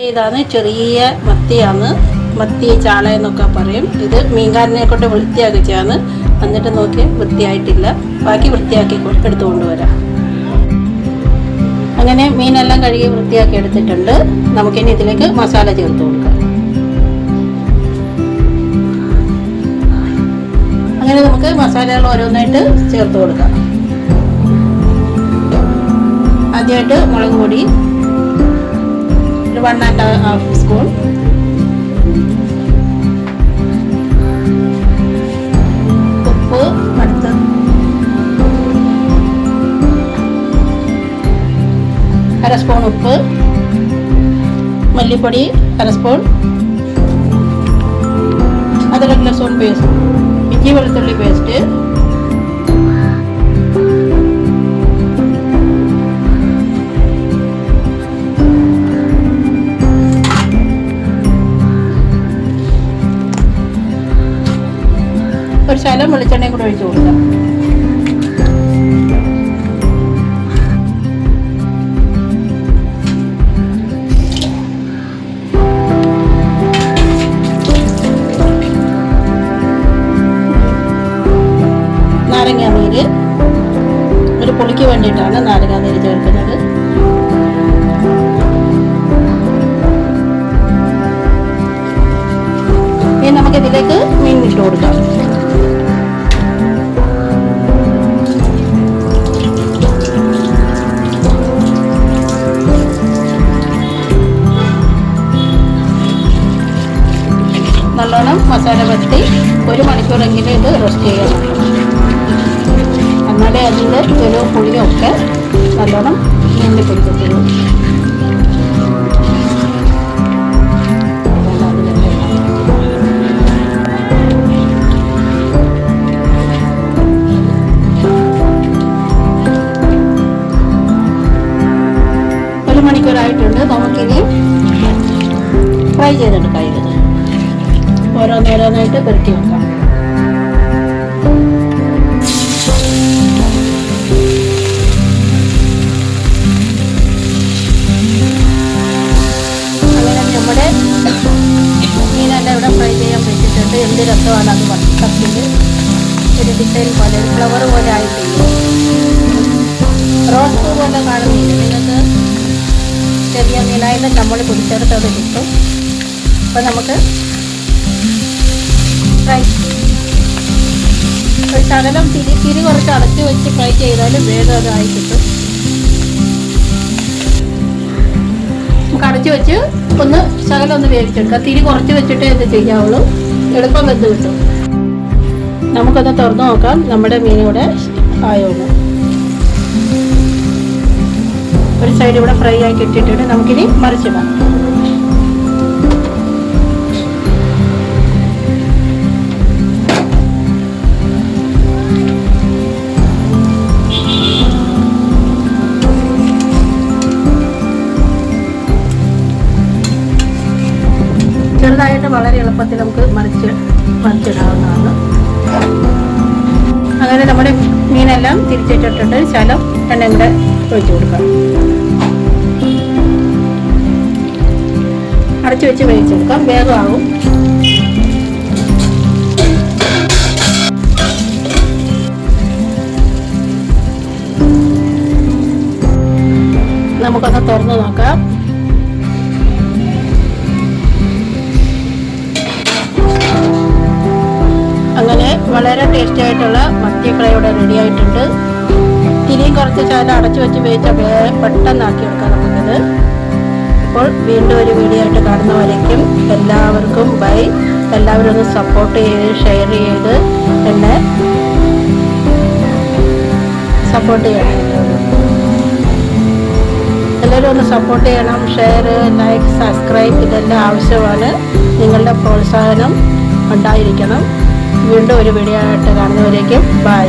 ഇതാണ് ചെറിയ മത്തിയാണ്. മത്തി ചാള എന്നൊക്കെ പറയും. ഇത് മീൻകാരനെ കൊണ്ട് വൃത്തിയാക്കിച്ചാണ്. എന്നിട്ട് നോക്കി വൃത്തിയായിട്ടില്ല. ബാക്കി വൃത്തിയാക്കി എടുത്തുകൊണ്ട് വരാം. അങ്ങനെ മീനെല്ലാം കഴുകി വൃത്തിയാക്കി എടുത്തിട്ടുണ്ട്. നമുക്കിനി ഇതിലേക്ക് മസാല ചേർത്ത് കൊടുക്കാം. അങ്ങനെ നമുക്ക് മസാലകൾ ഓരോന്നായിട്ട് ചേർത്ത് കൊടുക്കാം. ആദ്യമായിട്ട് മുളക് പൊടി 1½ സ്പൂൺ, ഉപ്പ് അടുത്ത് അര സ്പൂൺ ഉപ്പ്, മല്ലിപ്പൊടി അര സ്പൂൺ, അതിലേക്ക് ലസൂൺ പേസ്റ്റ്, ഇഞ്ചി വെളുത്തുള്ളി പേസ്റ്റ്, ഒരു ശകലം വെളിച്ചെണ്ണയും കൂടെ ഒഴിച്ചു കൊടുക്കാം. നാരങ്ങാനീര്, ഒരു പുളിക്ക് വേണ്ടിയിട്ടാണ് നാരങ്ങാനീര് ചേർക്കുന്നത്. ഇനി നമുക്കിതിലേക്ക് മീൻ ഇട്ട് കൊടുക്കാം. നല്ലോണം മസാല പറ്റി 1 മണിക്കൂറെങ്കിലും ഇത് റോസ്റ്റ് ചെയ്യണം. എന്നാലേ അതിൻ്റെ ഒരു പുളിയൊക്കെ നല്ലോണം നീന്തി പിടിക്കത്തുള്ളൂ. ഒരു മണിക്കൂറായിട്ടുണ്ട്. നമുക്കിനി ഫ്രൈ ചെയ്തെടുക്കാം. ഇത് ഓരോന്നോരോന്നായിട്ട് പെരട്ടി വെക്കാം. അങ്ങനെ നമ്മുടെ മീനെല്ലാം ഇവിടെ ഫ്രൈ ചെയ്യാൻ വെച്ചിട്ടുണ്ട്. എന്ത് രസമാണ് അത് വട്ടത്തിൽ ഒരു ഡിസൈൻ പോലെ, ഒരു ഫ്ലവർ പോലെ ആയിട്ടില്ല. റോസ് പൂ പോലെ കാണുന്നില്ല. നിങ്ങൾക്ക് ചെറിയ മീനായിട്ട് നമ്മൾ പിടിച്ചെടുത്തത് കിട്ടും. അപ്പം നമുക്ക് ഫ്രൈ ഒരു ശകലം തിരി കുറച്ച് അടച്ച് വെച്ച് ഫ്രൈ ചെയ്താലും വേഗം അതായി കിട്ടും. നമുക്ക് അടച്ച് വെച്ച് ഒന്ന് ശകലം ഒന്ന് വേവിച്ചെടുക്കാം. തിരി കുറച്ച് വെച്ചിട്ടേ ഇത് ചെയ്യാവുള്ളൂ. എളുപ്പം വെന്ത് കിട്ടും. നമുക്കൊന്ന് തുറന്ന് നോക്കാം നമ്മുടെ മീനിവിടെ ആയോന്ന്. ഒരു സൈഡ് ഇവിടെ ഫ്രൈ ആയി കിട്ടിയിട്ടുണ്ട്. നമുക്കിനി മറിച്ചിടാം. ചെറുതായിട്ട് വളരെ എളുപ്പത്തിൽ നമുക്ക് മറിച്ചിടാവുന്നതാണ്. അങ്ങനെ നമ്മുടെ മീനെല്ലാം തിരിച്ചിട്ടിട്ടുണ്ട്. ശകലം എണ്ണ കൂടെ ഒഴിച്ചു കൊടുക്കാം. അടച്ചു വെച്ച് വേവിച്ചെടുക്കാം. വേഗമാകും. നമുക്കൊന്ന് തുറന്ന് നോക്കാം. അങ്ങനെ വളരെ ടേസ്റ്റി ആയിട്ടുള്ള മത്തി ഫ്രൈ ഇവിടെ റെഡി ആയിട്ടുണ്ട്. തിരിയും കുറച്ച് ശകലം അടച്ചു വെച്ച് വേവിച്ചാൽ പെട്ടെന്നാക്കി എടുക്കാം നമുക്കിത്. അപ്പോൾ വീണ്ടും ഒരു വീഡിയോ ആയിട്ട് കാണുന്നവരേക്കും എല്ലാവർക്കും ബൈ. എല്ലാവരും ഒന്ന് സപ്പോർട്ട് ചെയ്ത് ഷെയർ ചെയ്ത് എന്നെ സപ്പോർട്ട് ചെയ്യണം. എല്ലാവരും ഒന്ന് സപ്പോർട്ട് ചെയ്യണം. ഷെയർ, ലൈക്ക്, സബ്സ്ക്രൈബ് ഇതെല്ലാം ആവശ്യമാണ്. നിങ്ങളുടെ പ്രോത്സാഹനം ഉണ്ടായിരിക്കണം. വീണ്ടും ഒരു വീഡിയോ ആയിട്ട് കാണുന്നവരേക്കും ബൈ.